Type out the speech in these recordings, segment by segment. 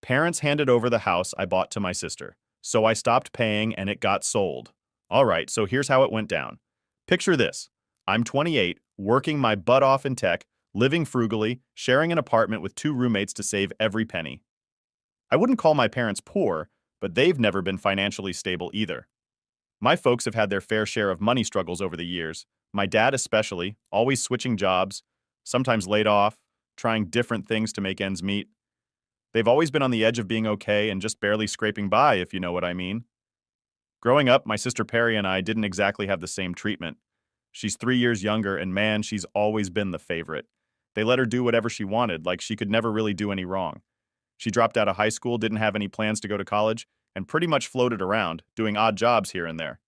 Parents handed over the house I bought to my sister, so I stopped paying and it got sold. All right, so here's how it went down. Picture this. I'm 28, working my butt off in tech, living frugally, sharing an apartment with two roommates to save every penny. I wouldn't call my parents poor, but they've never been financially stable either. My folks have had their fair share of money struggles over the years. My dad especially, always switching jobs, sometimes laid off, trying different things to make ends meet. They've always been on the edge of being okay and just barely scraping by, if you know what I mean. Growing up, my sister Perry and I didn't exactly have the same treatment. She's 3 years younger, and man, she's always been the favorite. They let her do whatever she wanted, like she could never really do any wrong. She dropped out of high school, didn't have any plans to go to college, and pretty much floated around, doing odd jobs here and there.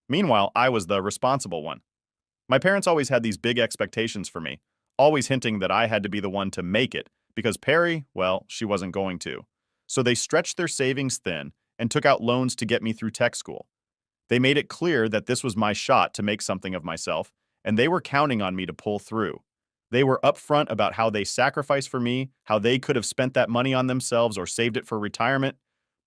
Meanwhile, I was the responsible one. My parents always had these big expectations for me, always hinting that I had to be the one to make it, because Perry, well, she wasn't going to. So they stretched their savings thin and took out loans to get me through tech school. They made it clear that this was my shot to make something of myself, and they were counting on me to pull through. They were upfront about how they sacrificed for me, how they could have spent that money on themselves or saved it for retirement,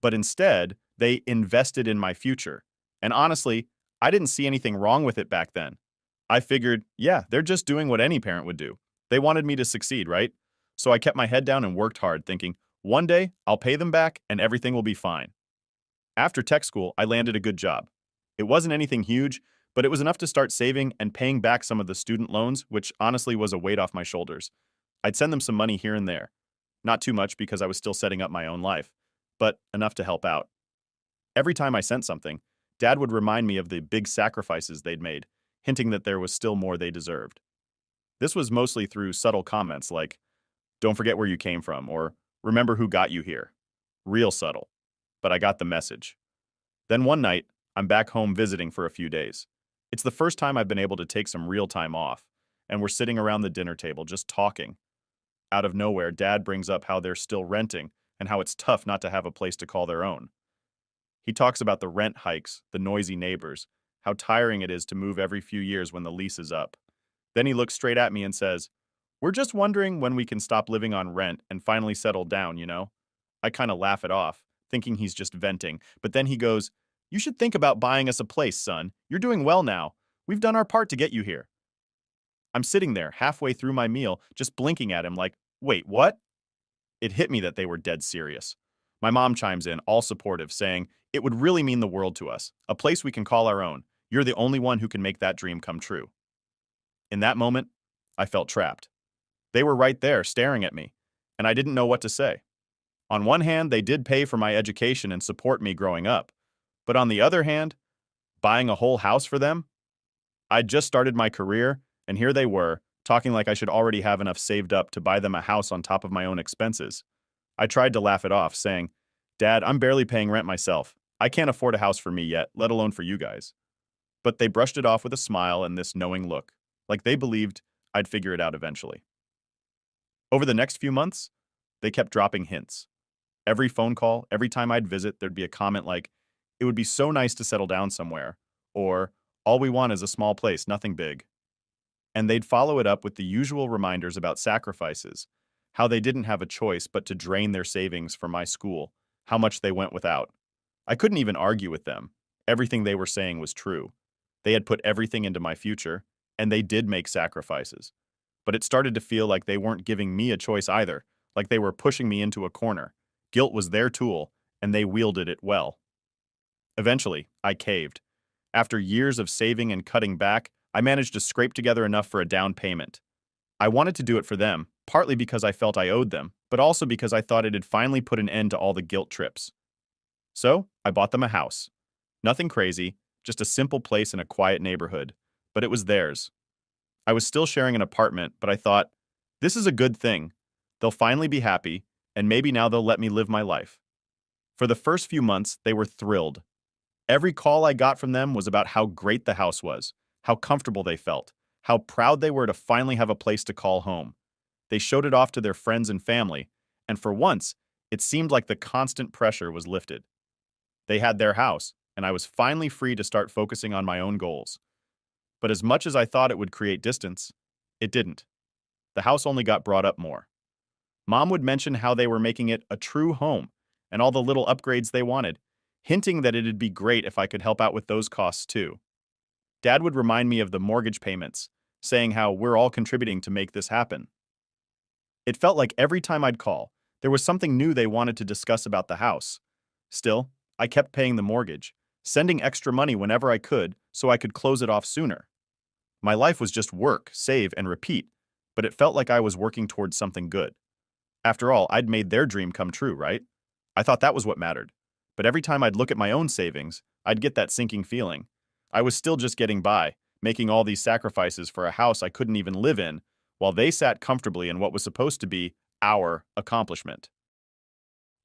but instead, they invested in my future. And honestly, I didn't see anything wrong with it back then. I figured, yeah, they're just doing what any parent would do. They wanted me to succeed, right? So I kept my head down and worked hard, thinking, one day I'll pay them back and everything will be fine. After tech school, I landed a good job. It wasn't anything huge, but it was enough to start saving and paying back some of the student loans, which honestly was a weight off my shoulders. I'd send them some money here and there. Not too much because I was still setting up my own life, but enough to help out. Every time I sent something, Dad would remind me of the big sacrifices they'd made, hinting that there was still more they deserved. This was mostly through subtle comments like, don't forget where you came from, or remember who got you here. Real subtle, but I got the message. Then one night, I'm back home visiting for a few days. It's the first time I've been able to take some real time off, and we're sitting around the dinner table just talking. Out of nowhere, Dad brings up how they're still renting and how it's tough not to have a place to call their own. He talks about the rent hikes, the noisy neighbors, how tiring it is to move every few years when the lease is up. Then he looks straight at me and says, we're just wondering when we can stop living on rent and finally settle down, you know? I kind of laugh it off, thinking he's just venting, but then he goes, you should think about buying us a place, son. You're doing well now. We've done our part to get you here. I'm sitting there, halfway through my meal, just blinking at him like, wait, what? It hit me that they were dead serious. My mom chimes in, all supportive, saying, it would really mean the world to us. A place we can call our own. You're the only one who can make that dream come true. In that moment, I felt trapped. They were right there, staring at me, and I didn't know what to say. On one hand, they did pay for my education and support me growing up. But on the other hand, buying a whole house for them? I'd just started my career, and here they were, talking like I should already have enough saved up to buy them a house on top of my own expenses. I tried to laugh it off, saying, Dad, I'm barely paying rent myself. I can't afford a house for me yet, let alone for you guys. But they brushed it off with a smile and this knowing look, like they believed I'd figure it out eventually. Over the next few months, they kept dropping hints. Every phone call, every time I'd visit, there'd be a comment like, it would be so nice to settle down somewhere, or all we want is a small place, nothing big. And they'd follow it up with the usual reminders about sacrifices, how they didn't have a choice but to drain their savings for my school, how much they went without. I couldn't even argue with them. Everything they were saying was true. They had put everything into my future, and they did make sacrifices. But it started to feel like they weren't giving me a choice either, like they were pushing me into a corner. Guilt was their tool, and they wielded it well. Eventually, I caved. After years of saving and cutting back, I managed to scrape together enough for a down payment. I wanted to do it for them, partly because I felt I owed them, but also because I thought it had finally put an end to all the guilt trips. So, I bought them a house. Nothing crazy, just a simple place in a quiet neighborhood, but it was theirs. I was still sharing an apartment, but I thought, this is a good thing. They'll finally be happy, and maybe now they'll let me live my life. For the first few months, they were thrilled. Every call I got from them was about how great the house was, how comfortable they felt, how proud they were to finally have a place to call home. They showed it off to their friends and family, and for once, it seemed like the constant pressure was lifted. They had their house, and I was finally free to start focusing on my own goals. But as much as I thought it would create distance, it didn't. The house only got brought up more. Mom would mention how they were making it a true home, and all the little upgrades they wanted, hinting that it'd be great if I could help out with those costs too. Dad would remind me of the mortgage payments, saying how we're all contributing to make this happen. It felt like every time I'd call, there was something new they wanted to discuss about the house. Still, I kept paying the mortgage, sending extra money whenever I could so I could close it off sooner. My life was just work, save, and repeat, but it felt like I was working towards something good. After all, I'd made their dream come true, right? I thought that was what mattered. But every time I'd look at my own savings, I'd get that sinking feeling. I was still just getting by, making all these sacrifices for a house I couldn't even live in, while they sat comfortably in what was supposed to be our accomplishment.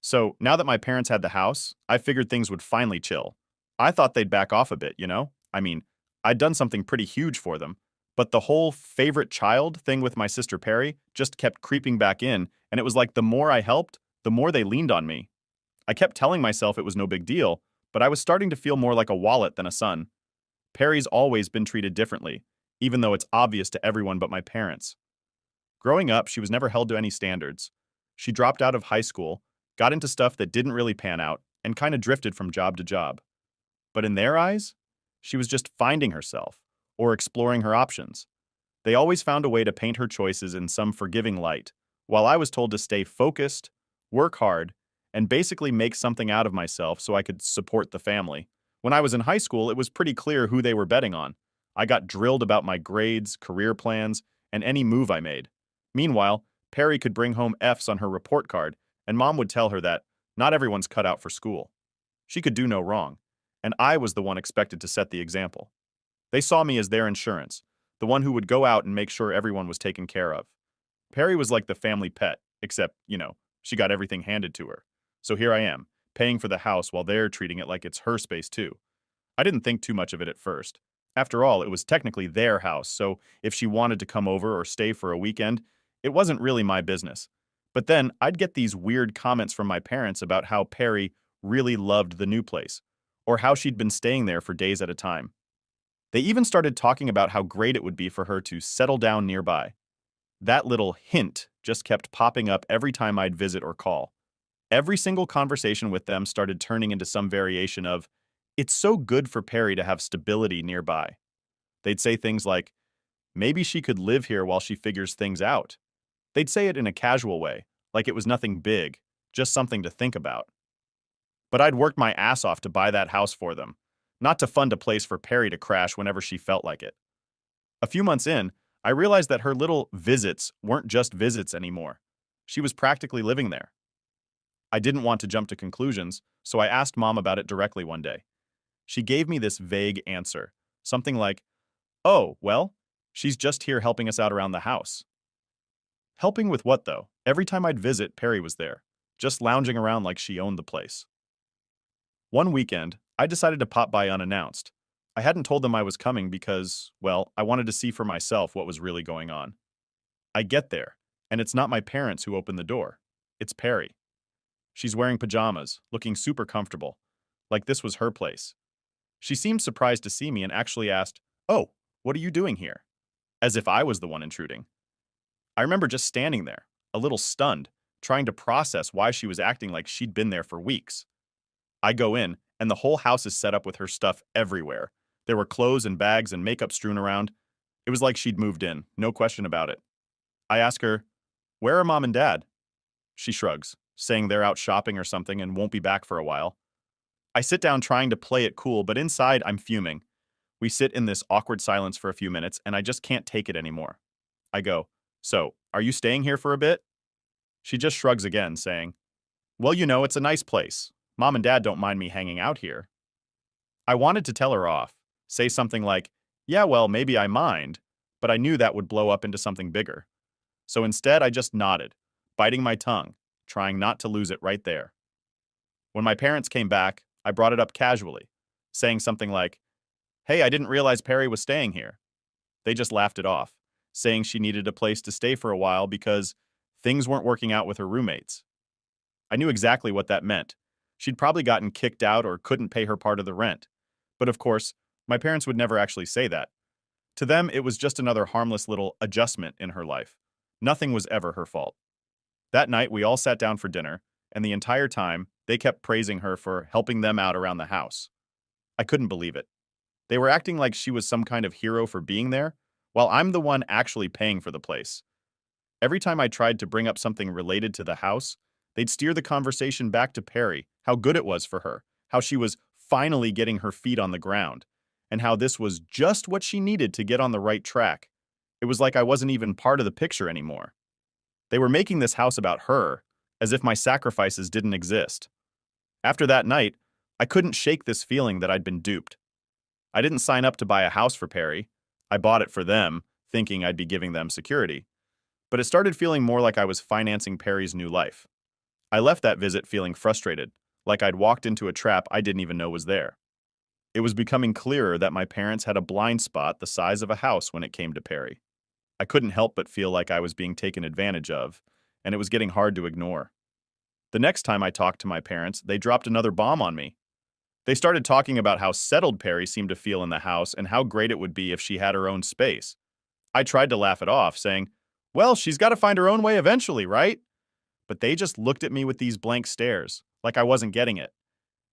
So, now that my parents had the house, I figured things would finally chill. I thought they'd back off a bit, you know? I mean, I'd done something pretty huge for them, but the whole favorite child thing with my sister Perry just kept creeping back in, and it was like the more I helped, the more they leaned on me. I kept telling myself it was no big deal, but I was starting to feel more like a wallet than a son. Perry's always been treated differently, even though it's obvious to everyone but my parents. Growing up, she was never held to any standards. She dropped out of high school, got into stuff that didn't really pan out, and kind of drifted from job to job. But in their eyes, she was just finding herself or exploring her options. They always found a way to paint her choices in some forgiving light, while I was told to stay focused, work hard, and basically make something out of myself so I could support the family. When I was in high school, it was pretty clear who they were betting on. I got drilled about my grades, career plans, and any move I made. Meanwhile, Perry could bring home F's on her report card, and Mom would tell her that not everyone's cut out for school. She could do no wrong, and I was the one expected to set the example. They saw me as their insurance, the one who would go out and make sure everyone was taken care of. Perry was like the family pet, except, she got everything handed to her. So here I am, paying for the house while they're treating it like it's her space too. I didn't think too much of it at first. After all, it was technically their house, so if she wanted to come over or stay for a weekend, it wasn't really my business. But then I'd get these weird comments from my parents about how Perry really loved the new place, or how she'd been staying there for days at a time. They even started talking about how great it would be for her to settle down nearby. That little hint just kept popping up every time I'd visit or call. Every single conversation with them started turning into some variation of, "It's so good for Perry to have stability nearby." They'd say things like, "Maybe she could live here while she figures things out." They'd say it in a casual way, like it was nothing big, just something to think about. But I'd worked my ass off to buy that house for them, not to fund a place for Perry to crash whenever she felt like it. A few months in, I realized that her little visits weren't just visits anymore. She was practically living there. I didn't want to jump to conclusions, so I asked Mom about it directly one day. She gave me this vague answer, something like, "Oh, well, she's just here helping us out around the house." Helping with what, though? Every time I'd visit, Perry was there, just lounging around like she owned the place. One weekend, I decided to pop by unannounced. I hadn't told them I was coming because, well, I wanted to see for myself what was really going on. I get there, and it's not my parents who open the door. It's Perry. She's wearing pajamas, looking super comfortable, like this was her place. She seemed surprised to see me and actually asked, "Oh, what are you doing here?" As if I was the one intruding. I remember just standing there, a little stunned, trying to process why she was acting like she'd been there for weeks. I go in, and the whole house is set up with her stuff everywhere. There were clothes and bags and makeup strewn around. It was like she'd moved in, no question about it. I ask her, "Where are Mom and Dad?" She shrugs, saying they're out shopping or something and won't be back for a while. I sit down trying to play it cool, but inside I'm fuming. We sit in this awkward silence for a few minutes, and I just can't take it anymore. I go, "So, are you staying here for a bit?" She just shrugs again, saying, "Well, it's a nice place. Mom and Dad don't mind me hanging out here." I wanted to tell her off, say something like, "Yeah, well, maybe I mind," but I knew that would blow up into something bigger. So instead, I just nodded, biting my tongue, trying not to lose it right there. When my parents came back, I brought it up casually, saying something like, "Hey, I didn't realize Perry was staying here." They just laughed it off, saying she needed a place to stay for a while because things weren't working out with her roommates. I knew exactly what that meant. She'd probably gotten kicked out or couldn't pay her part of the rent. But of course, my parents would never actually say that. To them, it was just another harmless little adjustment in her life. Nothing was ever her fault. That night, we all sat down for dinner, and the entire time, They kept praising her for helping them out around the house. I couldn't believe it. They were acting like she was some kind of hero for being there, while I'm the one actually paying for the place. Every time I tried to bring up something related to the house, they'd steer the conversation back to Perry, how good it was for her, how she was finally getting her feet on the ground, and how this was just what she needed to get on the right track. It was like I wasn't even part of the picture anymore. They were making this house about her, as if my sacrifices didn't exist. After that night, I couldn't shake this feeling that I'd been duped. I didn't sign up to buy a house for Perry. I bought it for them, thinking I'd be giving them security. But it started feeling more like I was financing Perry's new life. I left that visit feeling frustrated, like I'd walked into a trap I didn't even know was there. It was becoming clearer that my parents had a blind spot the size of a house when it came to Perry. I couldn't help but feel like I was being taken advantage of, and it was getting hard to ignore. The next time I talked to my parents, they dropped another bomb on me. They started talking about how settled Perry seemed to feel in the house and how great it would be if she had her own space. I tried to laugh it off, saying, "Well, she's got to find her own way eventually, right?" But they just looked at me with these blank stares, like I wasn't getting it.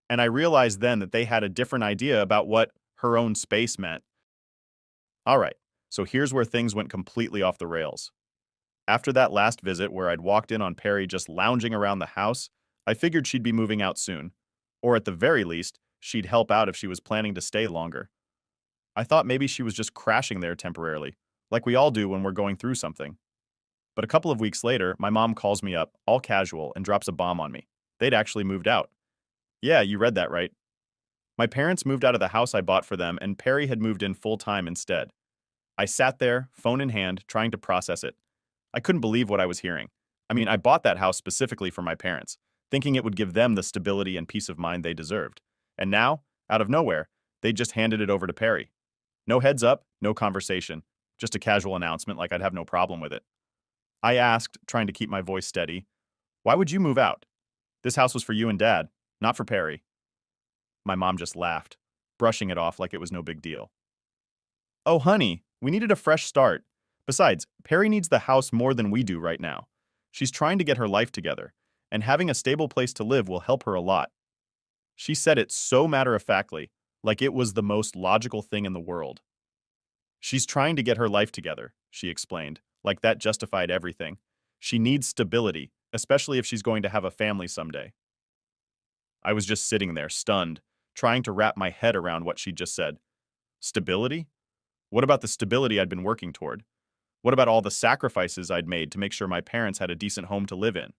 And I realized then that they had a different idea about what her own space meant. All right, so here's where things went completely off the rails. After that last visit where I'd walked in on Perry just lounging around the house, I figured she'd be moving out soon. Or at the very least, she'd help out if she was planning to stay longer. I thought maybe she was just crashing there temporarily, like we all do when we're going through something. But a couple of weeks later, my mom calls me up, all casual, and drops a bomb on me. They'd actually moved out. Yeah, you read that right. My parents moved out of the house I bought for them, and Perry had moved in full time instead. I sat there, phone in hand, trying to process it. I couldn't believe what I was hearing. I mean, I bought that house specifically for my parents, thinking it would give them the stability and peace of mind they deserved. And now, out of nowhere, they just handed it over to Perry. No heads up, no conversation, just a casual announcement like I'd have no problem with it. I asked, trying to keep my voice steady, "Why would you move out? This house was for you and Dad, not for Perry." My mom just laughed, brushing it off like it was no big deal. "Oh, honey, we needed a fresh start. Besides, Perry needs the house more than we do right now. She's trying to get her life together, and having a stable place to live will help her a lot." She said it so matter-of-factly, like it was the most logical thing in the world. "She's trying to get her life together," she explained, like that justified everything. "She needs stability, especially if she's going to have a family someday." I was just sitting there, stunned, trying to wrap my head around what she just said. Stability? What about the stability I'd been working toward? What about all the sacrifices I'd made to make sure my parents had a decent home to live in?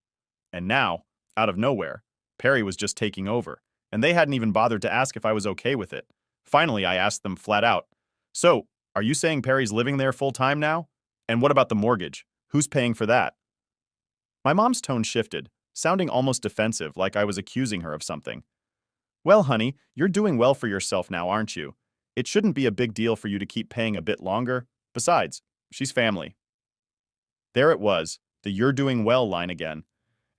And now, out of nowhere, Perry was just taking over, and they hadn't even bothered to ask if I was okay with it. Finally, I asked them flat out, "So, are you saying Perry's living there full time now? And what about the mortgage? Who's paying for that?" My mom's tone shifted, sounding almost defensive, like I was accusing her of something. "Well, honey, you're doing well for yourself now, aren't you? It shouldn't be a big deal for you to keep paying a bit longer. Besides, she's family." There it was, the "you're doing well" line again,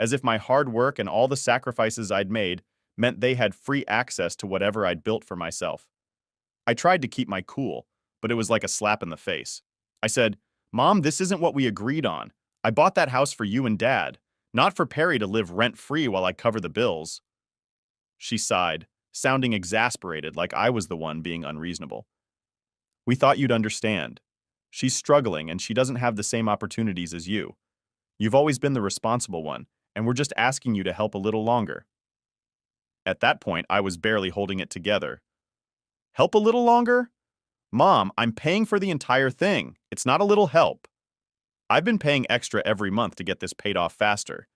as if my hard work and all the sacrifices I'd made meant they had free access to whatever I'd built for myself. I tried to keep my cool, but it was like a slap in the face. I said, "Mom, this isn't what we agreed on. I bought that house for you and Dad, not for Perry to live rent-free while I cover the bills." She sighed, sounding exasperated like I was the one being unreasonable. "We thought you'd understand. She's struggling and she doesn't have the same opportunities as you. You've always been the responsible one, and we're just asking you to help a little longer." At that point, I was barely holding it together. "Help a little longer? Mom, I'm paying for the entire thing. It's not a little help. I've been paying extra every month to get this paid off faster,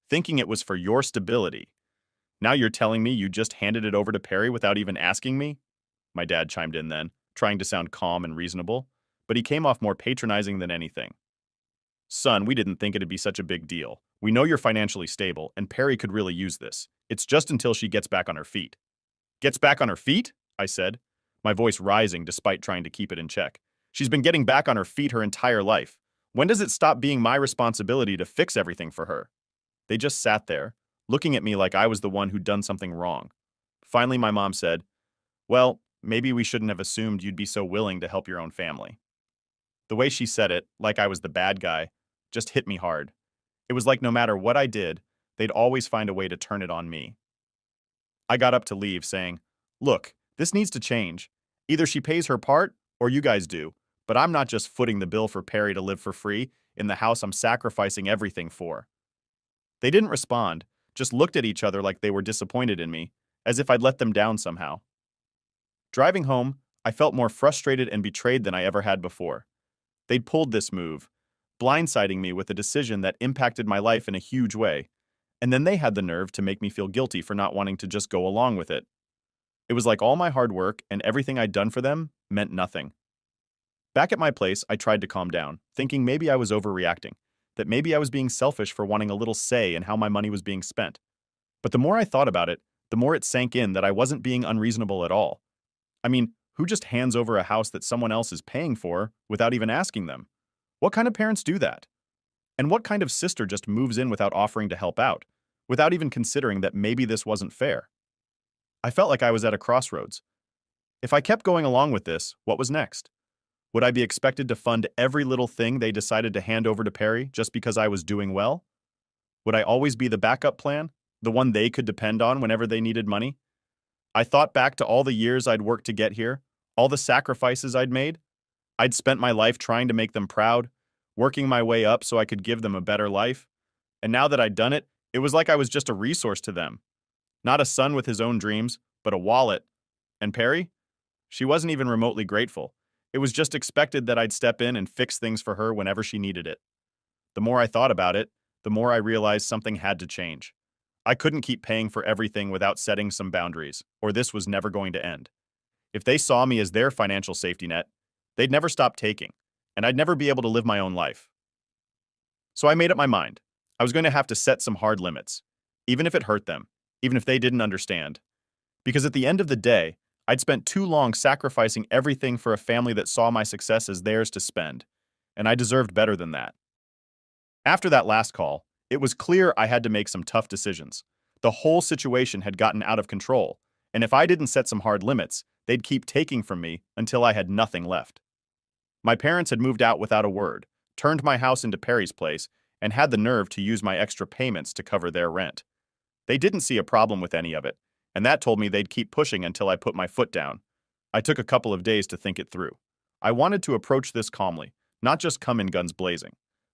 thinking it was for your stability. Now you're telling me you just handed it over to Perry without even asking me?" My dad chimed in then, trying to sound calm and reasonable, but he came off more patronizing than anything. "Son, we didn't think it'd be such a big deal. We know you're financially stable, and Perry could really use this. It's just until she gets back on her feet." "Gets back on her feet?" I said, my voice rising despite trying to keep it in check. "She's been getting back on her feet her entire life. When does it stop being my responsibility to fix everything for her?" They just sat there, looking at me like I was the one who'd done something wrong. Finally, my mom said, "Well, maybe we shouldn't have assumed you'd be so willing to help your own family." The way she said it, like I was the bad guy, just hit me hard. It was like no matter what I did, they'd always find a way to turn it on me. I got up to leave, saying, "Look, this needs to change. Either she pays her part, or you guys do, but I'm not just footing the bill for Perry to live for free in the house I'm sacrificing everything for." They didn't respond, just looked at each other like they were disappointed in me, as if I'd let them down somehow. Driving home, I felt more frustrated and betrayed than I ever had before. They'd pulled this move, blindsiding me with a decision that impacted my life in a huge way, and then they had the nerve to make me feel guilty for not wanting to just go along with it. It was like all my hard work and everything I'd done for them meant nothing. Back at my place, I tried to calm down, thinking maybe I was overreacting, that maybe I was being selfish for wanting a little say in how my money was being spent. But the more I thought about it, the more it sank in that I wasn't being unreasonable at all. I mean, who just hands over a house that someone else is paying for without even asking them? What kind of parents do that? And what kind of sister just moves in without offering to help out, without even considering that maybe this wasn't fair? I felt like I was at a crossroads. If I kept going along with this, what was next? Would I be expected to fund every little thing they decided to hand over to Perry just because I was doing well? Would I always be the backup plan, the one they could depend on whenever they needed money? I thought back to all the years I'd worked to get here, all the sacrifices I'd made. I'd spent my life trying to make them proud, working my way up so I could give them a better life. And now that I'd done it, it was like I was just a resource to them. Not a son with his own dreams, but a wallet. And Perry? She wasn't even remotely grateful. It was just expected that I'd step in and fix things for her whenever she needed it. The more I thought about it, the more I realized something had to change. I couldn't keep paying for everything without setting some boundaries, or this was never going to end. If they saw me as their financial safety net, they'd never stop taking, and I'd never be able to live my own life. So I made up my mind. I was going to have to set some hard limits, even if it hurt them, even if they didn't understand. Because at the end of the day, I'd spent too long sacrificing everything for a family that saw my success as theirs to spend, and I deserved better than that. After that last call, it was clear I had to make some tough decisions. The whole situation had gotten out of control, and if I didn't set some hard limits, they'd keep taking from me until I had nothing left. My parents had moved out without a word, turned my house into Perry's place, and had the nerve to use my extra payments to cover their rent. They didn't see a problem with any of it, and that told me they'd keep pushing until I put my foot down. I took a couple of days to think it through. I wanted to approach this calmly, not just come in guns blazing.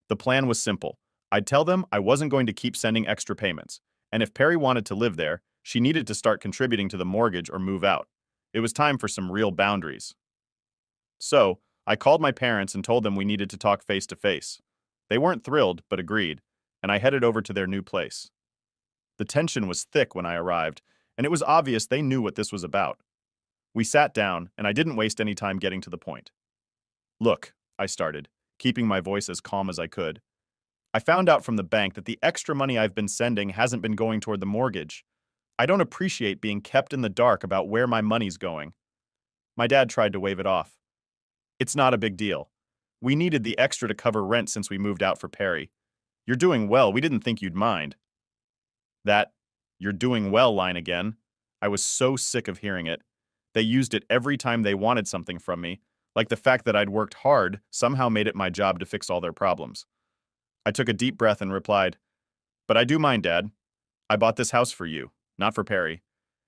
The plan was simple. I'd tell them I wasn't going to keep sending extra payments, and if Perry wanted to live there, she needed to start contributing to the mortgage or move out. It was time for some real boundaries. So, I called my parents and told them we needed to talk face to face. They weren't thrilled, but agreed, and I headed over to their new place. The tension was thick when I arrived, and it was obvious they knew what this was about. We sat down, and I didn't waste any time getting to the point. "Look," I started, keeping my voice as calm as I could. "I found out from the bank that the extra money I've been sending hasn't been going toward the mortgage. I don't appreciate being kept in the dark about where my money's going." My dad tried to wave it off. "It's not a big deal. We needed the extra to cover rent since we moved out for Perry. You're doing well, we didn't think you'd mind." That "you're doing well" line again. I was so sick of hearing it. They used it every time they wanted something from me, like the fact that I'd worked hard somehow made it my job to fix all their problems. I took a deep breath and replied, "But I do mind, Dad. I bought this house for you, not for Perry.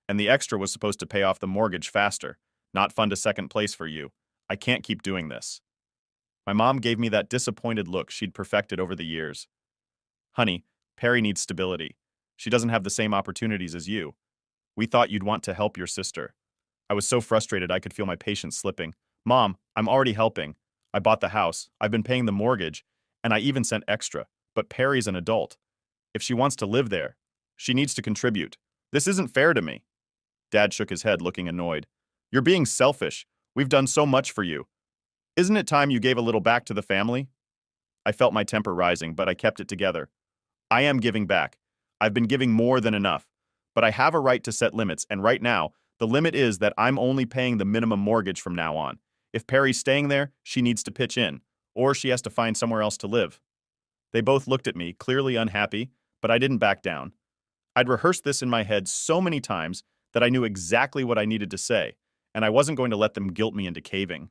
And the extra was supposed to pay off the mortgage faster, not fund a second place for you. I can't keep doing this." My mom gave me that disappointed look she'd perfected over the years. "Honey, Perry needs stability. She doesn't have the same opportunities as you. We thought you'd want to help your sister." I was so frustrated I could feel my patience slipping. "Mom, I'm already helping. I bought the house, I've been paying the mortgage, and I even sent extra. But Perry's an adult. If she wants to live there, she needs to contribute. This isn't fair to me." Dad shook his head, looking annoyed. "You're being selfish. We've done so much for you. Isn't it time you gave a little back to the family?" I felt my temper rising, but I kept it together. "I am giving back. I've been giving more than enough. But I have a right to set limits, and right now, the limit is that I'm only paying the minimum mortgage from now on. If Perry's staying there, she needs to pitch in, or she has to find somewhere else to live." They both looked at me, clearly unhappy, but I didn't back down. I'd rehearsed this in my head so many times that I knew exactly what I needed to say, and I wasn't going to let them guilt me into caving.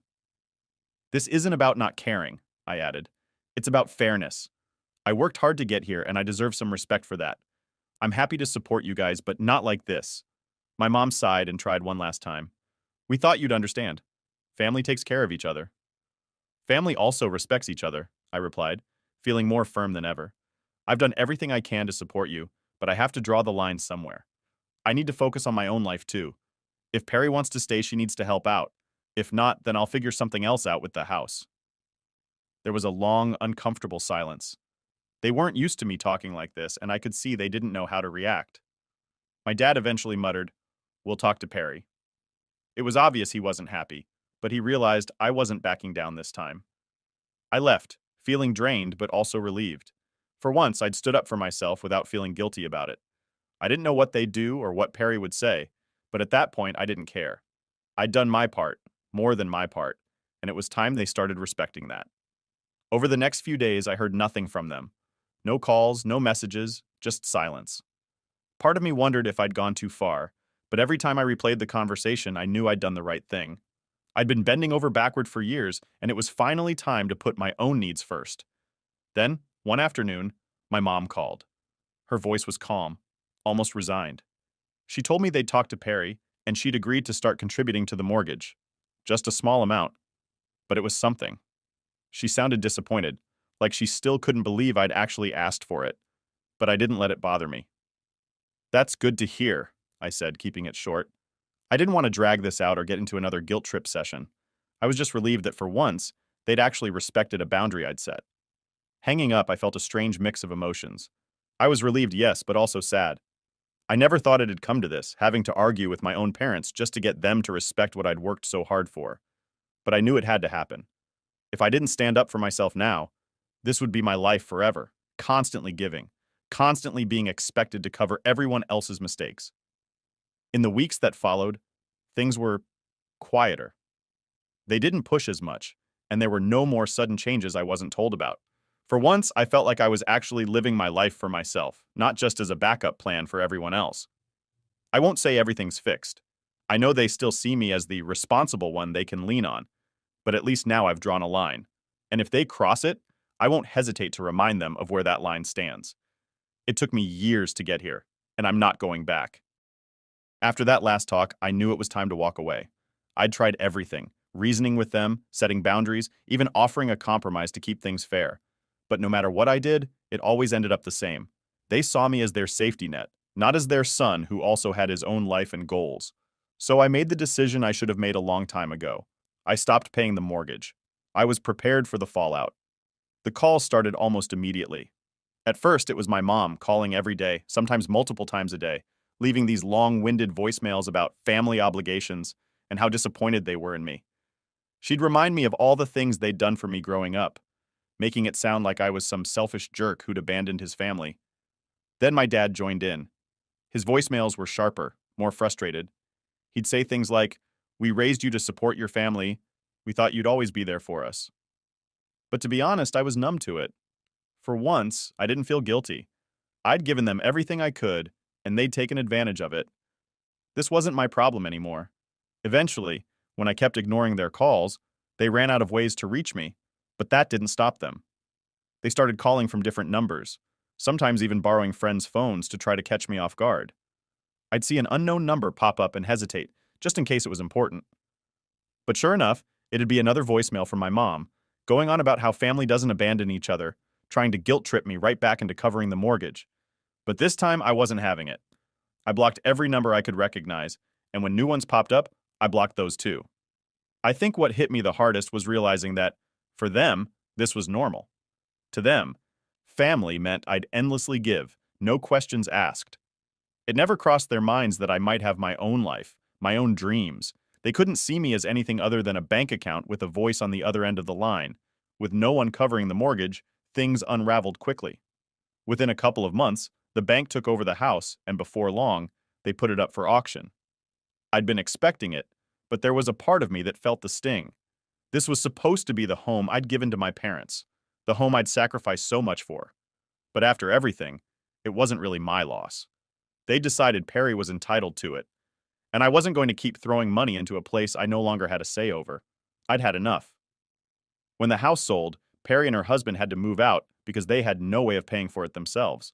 "This isn't about not caring," I added. "It's about fairness. I worked hard to get here, and I deserve some respect for that. I'm happy to support you guys, but not like this. My mom sighed and tried one last time. We thought you'd understand. Family takes care of each other. Family also respects each other, I replied, feeling more firm than ever. I've done everything I can to support you, but I have to draw the line somewhere. I need to focus on my own life too. If Perry wants to stay, she needs to help out. If not, then I'll figure something else out with the house. There was a long, uncomfortable silence. They weren't used to me talking like this, and I could see they didn't know how to react. My dad eventually muttered, "We'll talk to Perry." It was obvious he wasn't happy, but he realized I wasn't backing down this time. I left, feeling drained but also relieved. For once, I'd stood up for myself without feeling guilty about it. I didn't know what they'd do or what Perry would say, but at that point, I didn't care. I'd done my part, more than my part, and it was time they started respecting that. Over the next few days, I heard nothing from them. No calls, no messages, just silence. Part of me wondered if I'd gone too far, but every time I replayed the conversation, I knew I'd done the right thing. I'd been bending over backward for years, and it was finally time to put my own needs first. Then, one afternoon, my mom called. Her voice was calm, almost resigned. She told me they'd talked to Perry, and she'd agreed to start contributing to the mortgage. Just a small amount, but it was something. She sounded disappointed, like she still couldn't believe I'd actually asked for it, but I didn't let it bother me. "That's good to hear," I said, keeping it short. I didn't want to drag this out or get into another guilt trip session. I was just relieved that for once, they'd actually respected a boundary I'd set. Hanging up, I felt a strange mix of emotions. I was relieved, yes, but also sad. I never thought it had come to this, having to argue with my own parents just to get them to respect what I'd worked so hard for. But I knew it had to happen. If I didn't stand up for myself now, this would be my life forever, constantly giving, constantly being expected to cover everyone else's mistakes. In the weeks that followed, things were quieter. They didn't push as much, and there were no more sudden changes I wasn't told about. For once, I felt like I was actually living my life for myself, not just as a backup plan for everyone else. I won't say everything's fixed. I know they still see me as the responsible one they can lean on, but at least now I've drawn a line. And if they cross it, I won't hesitate to remind them of where that line stands. It took me years to get here, and I'm not going back. After that last talk, I knew it was time to walk away. I'd tried everything, reasoning with them, setting boundaries, even offering a compromise to keep things fair. But no matter what I did, it always ended up the same. They saw me as their safety net, not as their son who also had his own life and goals. So I made the decision I should have made a long time ago. I stopped paying the mortgage. I was prepared for the fallout. The calls started almost immediately. At first, it was my mom calling every day, sometimes multiple times a day, leaving these long-winded voicemails about family obligations and how disappointed they were in me. She'd remind me of all the things they'd done for me growing up, making it sound like I was some selfish jerk who'd abandoned his family. Then my dad joined in. His voicemails were sharper, more frustrated. He'd say things like, "We raised you to support your family. We thought you'd always be there for us." But to be honest, I was numb to it. For once, I didn't feel guilty. I'd given them everything I could, and they'd taken advantage of it. This wasn't my problem anymore. Eventually, when I kept ignoring their calls, they ran out of ways to reach me, but that didn't stop them. They started calling from different numbers, sometimes even borrowing friends' phones to try to catch me off guard. I'd see an unknown number pop up and hesitate, just in case it was important. But sure enough, it'd be another voicemail from my mom, going on about how family doesn't abandon each other, trying to guilt trip me right back into covering the mortgage. But this time, I wasn't having it. I blocked every number I could recognize, and when new ones popped up, I blocked those too. I think what hit me the hardest was realizing that, for them, this was normal. To them, family meant I'd endlessly give, no questions asked. It never crossed their minds that I might have my own life, my own dreams. They couldn't see me as anything other than a bank account with a voice on the other end of the line. With no one covering the mortgage, things unraveled quickly. Within a couple of months, the bank took over the house, and before long, they put it up for auction. I'd been expecting it, but there was a part of me that felt the sting. This was supposed to be the home I'd given to my parents, the home I'd sacrificed so much for. But after everything, it wasn't really my loss. They decided Perry was entitled to it, and I wasn't going to keep throwing money into a place I no longer had a say over. I'd had enough. When the house sold, Perry and her husband had to move out because they had no way of paying for it themselves.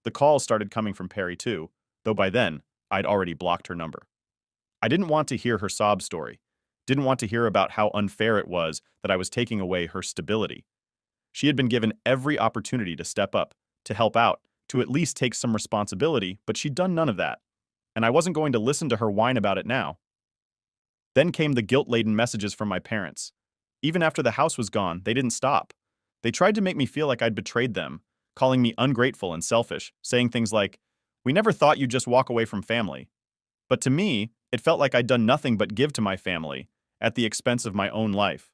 The calls started coming from Perry too, though by then, I'd already blocked her number. I didn't want to hear her sob story. Didn't want to hear about how unfair it was that I was taking away her stability. She had been given every opportunity to step up, to help out, to at least take some responsibility, but she'd done none of that. And I wasn't going to listen to her whine about it now. Then came the guilt-laden messages from my parents. Even after the house was gone, they didn't stop. They tried to make me feel like I'd betrayed them, calling me ungrateful and selfish, saying things like, "We never thought you'd just walk away from family." But to me, it felt like I'd done nothing but give to my family, at the expense of my own life.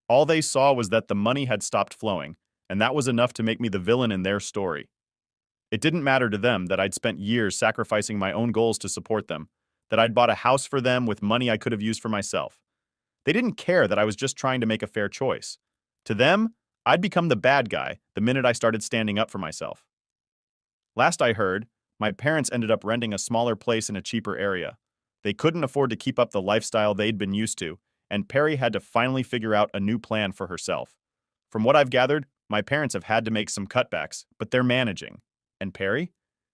All they saw was that the money had stopped flowing, and that was enough to make me the villain in their story. It didn't matter to them that I'd spent years sacrificing my own goals to support them, that I'd bought a house for them with money I could have used for myself. They didn't care that I was just trying to make a fair choice. To them, I'd become the bad guy the minute I started standing up for myself. Last I heard, my parents ended up renting a smaller place in a cheaper area. They couldn't afford to keep up the lifestyle they'd been used to, and Perry had to finally figure out a new plan for herself. From what I've gathered, my parents have had to make some cutbacks, but they're managing. And Perry?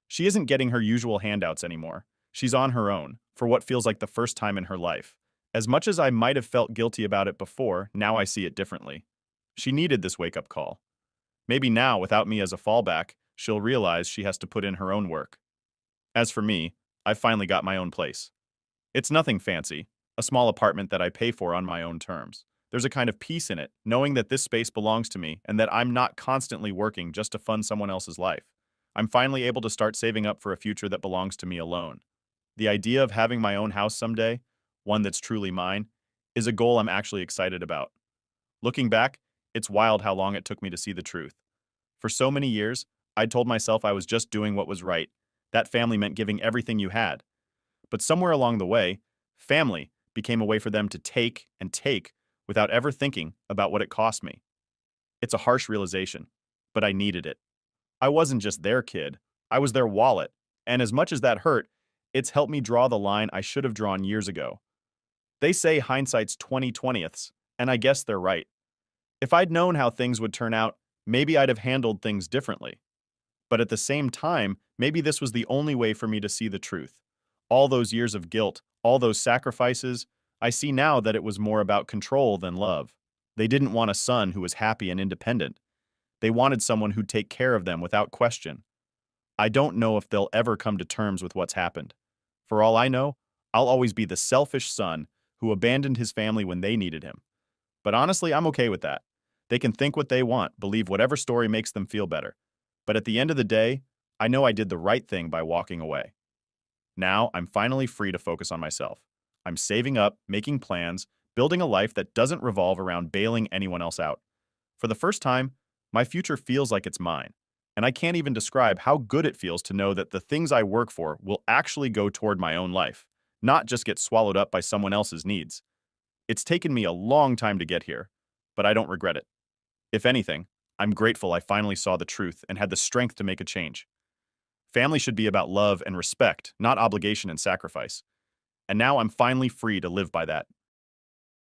She isn't getting her usual handouts anymore. She's on her own, for what feels like the first time in her life. As much as I might have felt guilty about it before, now I see it differently. She needed this wake-up call. Maybe now, without me as a fallback, she'll realize she has to put in her own work. As for me, I've finally got my own place. It's nothing fancy, a small apartment that I pay for on my own terms. There's a kind of peace in it, knowing that this space belongs to me and that I'm not constantly working just to fund someone else's life. I'm finally able to start saving up for a future that belongs to me alone. The idea of having my own house someday, one that's truly mine, is a goal I'm actually excited about. Looking back, it's wild how long it took me to see the truth. For so many years, I'd told myself I was just doing what was right. That family meant giving everything you had. But somewhere along the way, family became a way for them to take and take without ever thinking about what it cost me. It's a harsh realization, but I needed it. I wasn't just their kid, I was their wallet, and as much as that hurt, it's helped me draw the line I should have drawn years ago. They say hindsight's 20/20ths, and I guess they're right. If I'd known how things would turn out, maybe I'd have handled things differently. But at the same time, maybe this was the only way for me to see the truth. All those years of guilt, all those sacrifices, I see now that it was more about control than love. They didn't want a son who was happy and independent. They wanted someone who'd take care of them without question. I don't know if they'll ever come to terms with what's happened. For all I know, I'll always be the selfish son who abandoned his family when they needed him. But honestly, I'm okay with that. They can think what they want, believe whatever story makes them feel better. But at the end of the day, I know I did the right thing by walking away. Now, I'm finally free to focus on myself. I'm saving up, making plans, building a life that doesn't revolve around bailing anyone else out. For the first time, my future feels like it's mine. And I can't even describe how good it feels to know that the things I work for will actually go toward my own life, not just get swallowed up by someone else's needs. It's taken me a long time to get here, but I don't regret it. If anything, I'm grateful I finally saw the truth and had the strength to make a change. Family should be about love and respect, not obligation and sacrifice. And now I'm finally free to live by that,